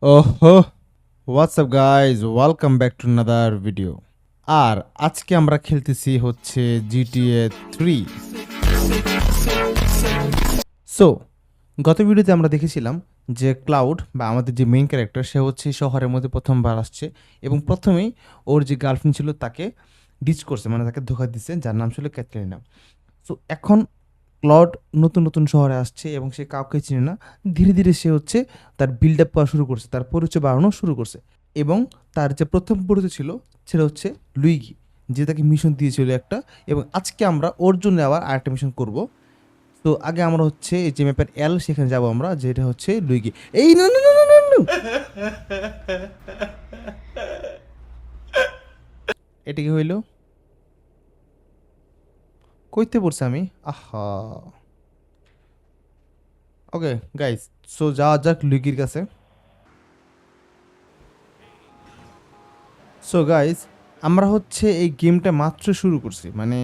ওহো, WhatsApp guys, welcome back to another video. আর আজকে আমরা খেলতেছি হচ্ছে জিটিএ 3। সো গত ভিডিওতে আমরা দেখেছিলাম যে ক্লাউড বা আমাদের যে মেইন ক্যারেক্টার সে হচ্ছে শহরের মধ্যে প্রথমবার আসছে এবং প্রথমেই ওর যে গার্লফ্রেন্ড ছিল তাকে ডিচ করছে, মানে তাকে ধোকা দিচ্ছে, যার নাম ছিল ক্যাথরিনা। সো এখন ক্লড নতুন নতুন শহরে আসছে এবং সে কাউকে চিনে না। ধীরে ধীরে সে হচ্ছে তার বিল্ড আপ করা শুরু করছে, তার পরিচয় বাড়ানো শুরু করছে। এবং তার যে প্রথম পরিচয় ছিল সেটা হচ্ছে লুইগি, যে তাকে মিশন দিয়েছিল একটা। এবং আজকে আমরা ওর জন্য আবার আরেকটা মিশন করব। তো আগে আমরা হচ্ছে এই যে ম্যাপের এল, সেখানে যাব আমরা, যেটা হচ্ছে লুইগি। এই না না না না না না! এটা কি হইল? কইতে পড়ছে আমি, আহা। ওকে গাইস, সো যাওয়া যাক লুইগির কাছে। সো গাইজ, আমরা হচ্ছে এই গেমটা মাত্র শুরু করছি, মানে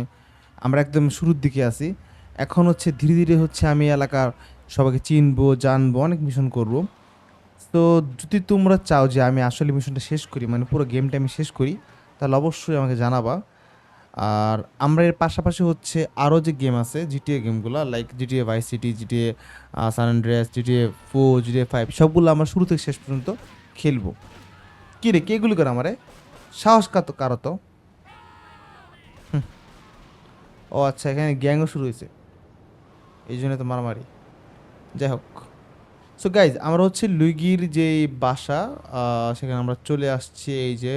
আমরা একদম শুরুর দিকে আছি। এখন হচ্ছে ধীরে ধীরে হচ্ছে আমি এলাকার সবাইকে চিনবো, জানবো, অনেক মিশন করব। তো যদি তোমরা চাও যে আমি আসলে মিশনটা শেষ করি, মানে পুরো গেমটা আমি শেষ করি, তাহলে অবশ্যই আমাকে জানাবা। আর আমরা এর পাশাপাশি হচ্ছে আরও যে গেম আছে জিটিএ গেমগুলো, like GTA vice city, GTA San Andreas, GTA 4, GTA 5, সবগুলো আমরা শুরু থেকে শেষ পর্যন্ত খেলবো। কী রে, কে গুলি করে আমারে? সাহস কারো তো। ও আচ্ছা, এখানে গ্যাংও শুরু হয়েছে, এই জন্য তো মারামারি। যাই হোক, সো গাইজ, আমরা হচ্ছে লুইগির যে বাসা, সেখানে আমরা চলে আসছি। এই যে,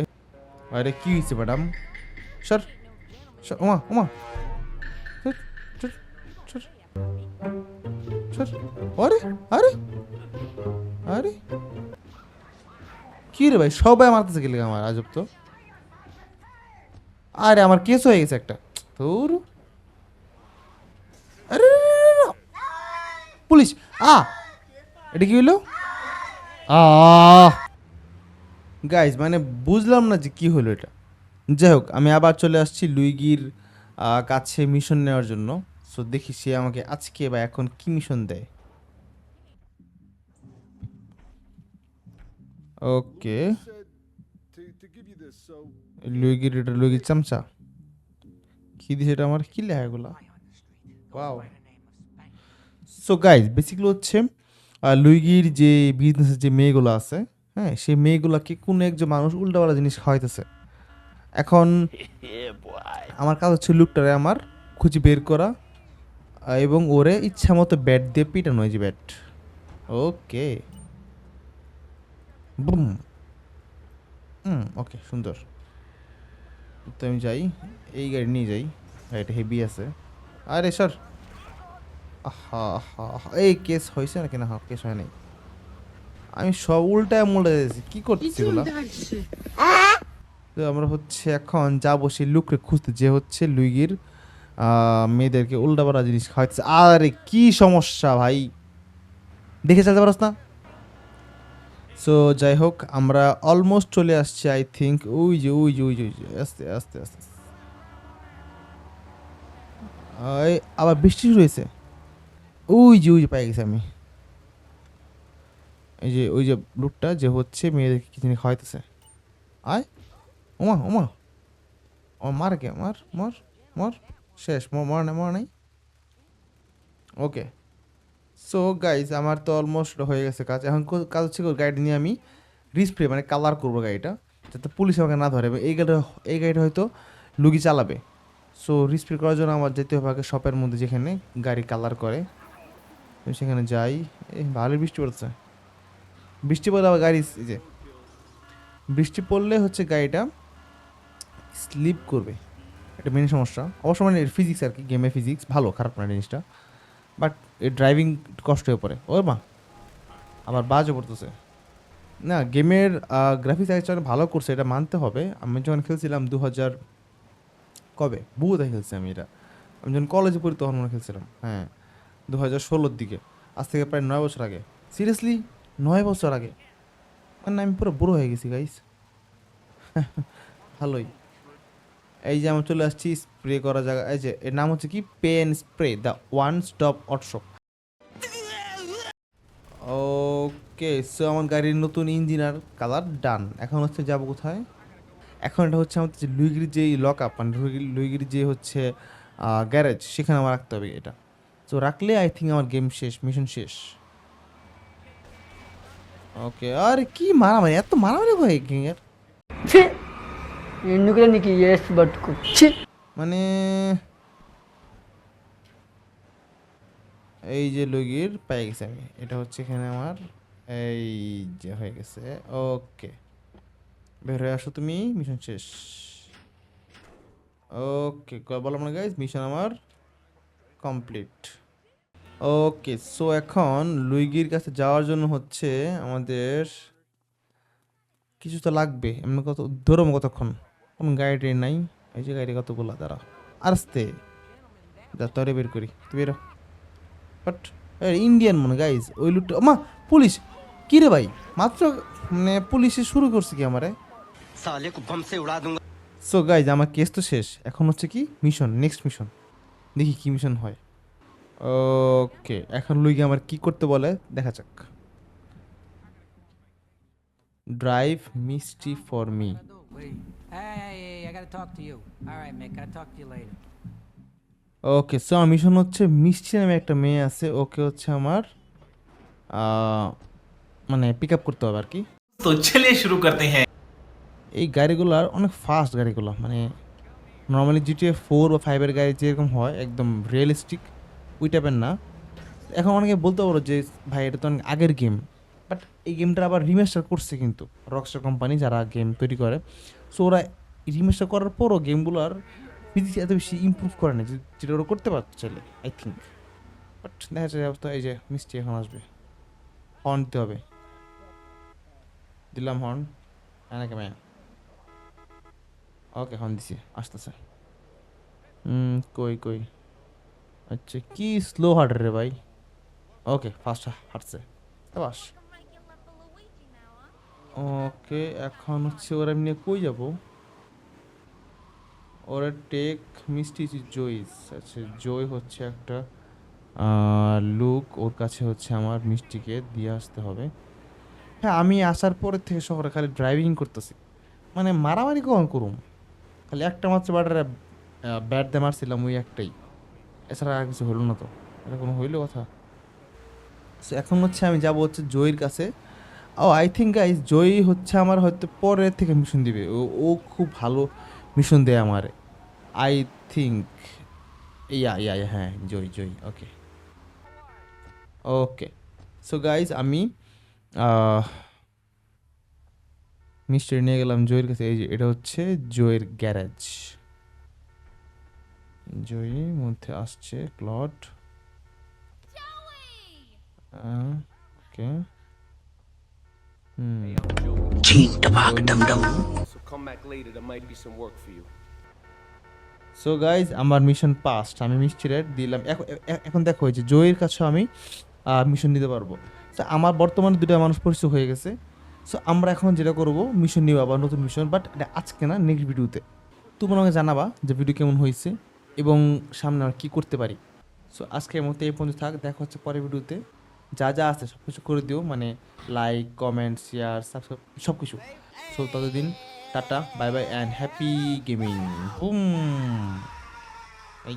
আরে কি হয়েছে ম্যাডাম? সর সর, ওমা ওমা, সর সর সর সর। আরে আরে আরে, কি রে ভাই, সবাই মারতেছে গেলে আমার, আজব তো। আরে আমার কেস হয়ে গেছে একটা, তোর। আরে পুলিশ! আ এটা কি হইলো? আহ গাইজ, মানে বুঝলাম না যে কি হলো এটা। যাই হোক, আমি আবার চলে আসছি লুইগির কাছে মিশন নেওয়ার জন্য। সো দেখি সে আমাকে আজকে বা এখন কি মিশন দেয়। ওকে, লুইগির, এটা লুইগির চামচা। কি দিছে এটা আমার? কি লেখা এগুলা? ওয়াও। সো গাইজ, বেসিক্যালি হচ্ছে লুইগির যে বিজনেসের যে মেয়েগুলো আছে, হ্যাঁ, সেই মেয়েগুলোকে কোনো একজন মানুষ উল্টাপাল্টা জিনিস খাওয়াইতেছে। এখন আমার কাজ হচ্ছে লুকটারে আমার খুঁজে বের করা, এবং ওরে ইচ্ছা মতো ব্যাট দিয়ে পিটানো, এই যে ব্যাট। ওকে, বুম। ওকে, সুন্দর। তো আমি যাই, এই গাড়ি নিয়ে যাই। গাড়িটা হেভি আছে। আরে স্যার, আহা আহা আহা, এই কেস হয়েছে নাকি? না, কেস হয় নাই। আমি সব উল্টায় মুল্টা দিয়েছি, কী করতেছি এগুলা? তো আমরা হচ্ছে এখন যাবো সেই লুকরে খুঁজতে, যে হচ্ছে লুইগির মেয়েদেরকে উল্টাপাল্টা জিনিস খাওয়াইতেছে। আরে কি সমস্যা ভাই, দেখে চলতে পারস না? সো যাই হোক, আমরা অলমোস্ট চলে আসছি আই থিঙ্ক। ওই যে ওই যে ওই যে ওই যে, আস্তে আস্তে আস্তে আস্তে। আবার বৃষ্টি শুরু হয়েছে। ওই যে পাই গেছি আমি। এই যে ওই যে লোকটা যে হচ্ছে মেয়েদেরকে কি জিনিস খাওয়াইতেছে। আয়, ওমা ওমা, ও মার, কে মার মার মার, শেষ, মর নাই, মর নাই। ওকে, সো গাইজ, আমার তো অলমোস্ট হয়ে গেছে কাজ। এখন কাজ হচ্ছে গাড়িটা নিয়ে আমি রিস্প্রে, মানে কালার করবো গাড়িটা, যাতে পুলিশ আমাকে না ধরে। এবং এই গাড়িটা হয়তো লুগি চালাবে। সো রিস্প্রে করার জন্য আমার যেতে হবে আগে শপের মধ্যে, যেখানে গাড়ি কালার করে। আমি সেখানে যাই। এই ভালোই বৃষ্টি পড়ছে। বৃষ্টি পড়লে আবার গাড়ি, এই যে বৃষ্টি পড়লে হচ্ছে গাড়িটা স্লিপ করবে, এটা মেন সমস্যা। অবশ্য মানে ফিজিক্স আর কি, গেমে ফিজিক্স ভালো, খারাপ না জিনিসটা। বাট এই ড্রাইভিং কষ্ট হয়ে পড়ে। ওর মা, আবার বাজও পড়তেছে। না, গেমের গ্রাফিক্স অনেক ভালো করছে, এটা মানতে হবে। আমি যখন খেলছিলাম 2000, কবে বহুতে খেলছি আমি এটা, আমি যখন কলেজে পড়ি তখন মনে খেলছিলাম, হ্যাঁ, 2016-র দিকে। আজ থেকে প্রায় 9 বছর আগে। সিরিয়াসলি, 9 বছর আগে। মানে আমি পুরো বুড়ো হয়ে গেছি গাইস। ভালোই। এই যে আমি চলে আসছি স্প্রে করা জায়গা, এই যে এর নাম হচ্ছে কি, pen spray, the one stop workshop. Okay, so আমার গাড়ির নতুন ইঞ্জিন আর কালার ডান। এখন হচ্ছে যাবো কোথায়? এখন এটা হচ্ছে আমাদের যে লুইগির যে লক আপ, মানে লুইগির যে হচ্ছে গ্যারেজ, সেখানে আমার রাখতে হবে এটা। তো রাখলে আই থিঙ্ক আমার গেম শেষ, মিশন শেষ। ওকে, আরে কি মারামারি, এত মারামারি হয় গেঙ্গের ఛీ ఎందుకురా నీకు ఏస్ బతుకు ఛీ মানে। এই যে লুইগির পেয়ে গেছে আমি, এটা হচ্ছে এখানে আমার এই যে হয়ে গেছে। ওকে, বের হয়ে আসো তুমি, মিশন শেষ। ওকে, বললাম না গাইজ, মিশন আমার কমপ্লিট। ওকে, সো এখন লুইগির কাছে যাওয়ার জন্য হচ্ছে আমাদের কিছু তো লাগবে। এমনি কত ধরো কতক্ষণ, কোনো গাড়ি নাই। এই যে গাড়ি কতগুলো, দাঁড়া আসতে যা তরে বের করি, তুই বেরো। বাট ইন্ডিয়ান মনে গাইজ, ওই লুটটা মা পুলিশ। কি রে ভাই, মাত্র মানে পুলিশে শুরু করছে কি আমারে। साले को बम से उड़ा दूंगा। সো গাইজ আমার কেস তো শেষ, এখন হচ্ছে কি মিশন, নেক্সট মিশন, দেখি কি মিশন হয়। ওকে, এখন লুইগে আমার কি করতে বলে দেখা যাক। Drive Misti for me. Wait. Hey, I gotta talk to you. All right, Mick, I'll talk to you later. Okay, so আমার মিশন হচ্ছে মিষ্টি নামে একটা মেয়ে আছে, ওকে হচ্ছে আমার মানে পিক আপ করতে হবে আর কি। तो चलिए शुरू करते हैं। এই গাড়িগুলোর অনেক ফাস্ট গাড়িগুলো, মানে নর্মালি জিটিএ 4 বা 5-এর গাড়ি যেরকম হয় একদম রিয়েলিস্টিক, ওই টাইপের না। এখন অনেকে বলতে পারো যে ভাই এটা তো অনেক আগের গেম, বাট এই গেমটা আবার রিমেস্টার করছে কিন্তু রকস্টার কোম্পানি, যারা গেম তৈরি করে। সো ওরা রিমেস্টার করার পরও গেমগুলোর ফিজিক্স এত বেশি ইমপ্রুভ করে না যেটা ওরা করতে পারতো চাইলে, আই থিঙ্ক। বাট দেখা যায় অবস্থা, এই যে মিষ্টি এখন আসবে, হর্ন দিতে হবে। দিলাম হর্ন, নাকি ম্যাম? ওকে, হর্ন দিছি, আসতেছে। কই কই, আচ্ছা কি স্লো হাঁটে রে ভাই। ওকে, ফাস্ট হাঁটছে, বাস। ওকে, এখন হচ্ছে ওরা নিয়ে কই যাব? ওরা টেক মিষ্টি জয়স। আচ্ছা, জয় হচ্ছে একটা লুক, ওর কাছে হচ্ছে আমার মিষ্টিকে দিয়ে আসতে হবে। হ্যাঁ, আমি আসার পরের থেকে শহরে খালি ড্রাইভিং করতেছি, মানে মারামারি কখন করুম? খালি একটা মাত্র ব্যাটারে ব্যাট দিয়ে মারছিলাম, ওই একটাই, এছাড়া আর কিছু হলো না। তো এটা কোনো হইলো কথা? সো এখন হচ্ছে আমি যাব হচ্ছে জয়ীর কাছে। ও আই থিঙ্ক গাইজ, জয়ী হচ্ছে আমার হয়তো পরের থেকে মিশন দিবে। ও ও খুব ভালো মিশন দেয় আমার, আই থিঙ্ক। ইয়া ইয়া ইয়া, হ্যাঁ, জয়ী জয়ী। ওকে ওকে, সো গাইজ আমি মিস্টার নিয়ে গেলাম জয়ের কাছে। এই যে এটা হচ্ছে জয়ের গ্যারেজ, জয়ের মধ্যে আসছে clod. Okay, So come back later, there might be some work for you. So guys আমার মিশন পাস্ট, আমি মিষ্টির দিলাম। এখন দেখো এই যে জয়ের কাছে আমি মিশন নিতে পারবো। তো আমার বর্তমানে দুটো মানুষ পরিচয় হয়ে গেছে। সো আমরা এখন যেটা করব, মিশন নিব আবার নতুন মিশন, বাট এটা আজকে না, নেক্সট ভিডিওতে তোমরা আমাকে জানাবা যে ভিডিও কেমন হয়েছে এবং সামনে আর কী করতে পারি। সো আজকের মতো এই পর্যন্ত থাক, দেখা হচ্ছে পরের ভিডিওতে। যা যা আছে সব কিছু করে দিও, মানে লাইক, কমেন্ট, শেয়ার, সাবস্ক্রাইব সব কিছু। সো ততদিন tata, bye bye and happy gaming. Broom. এই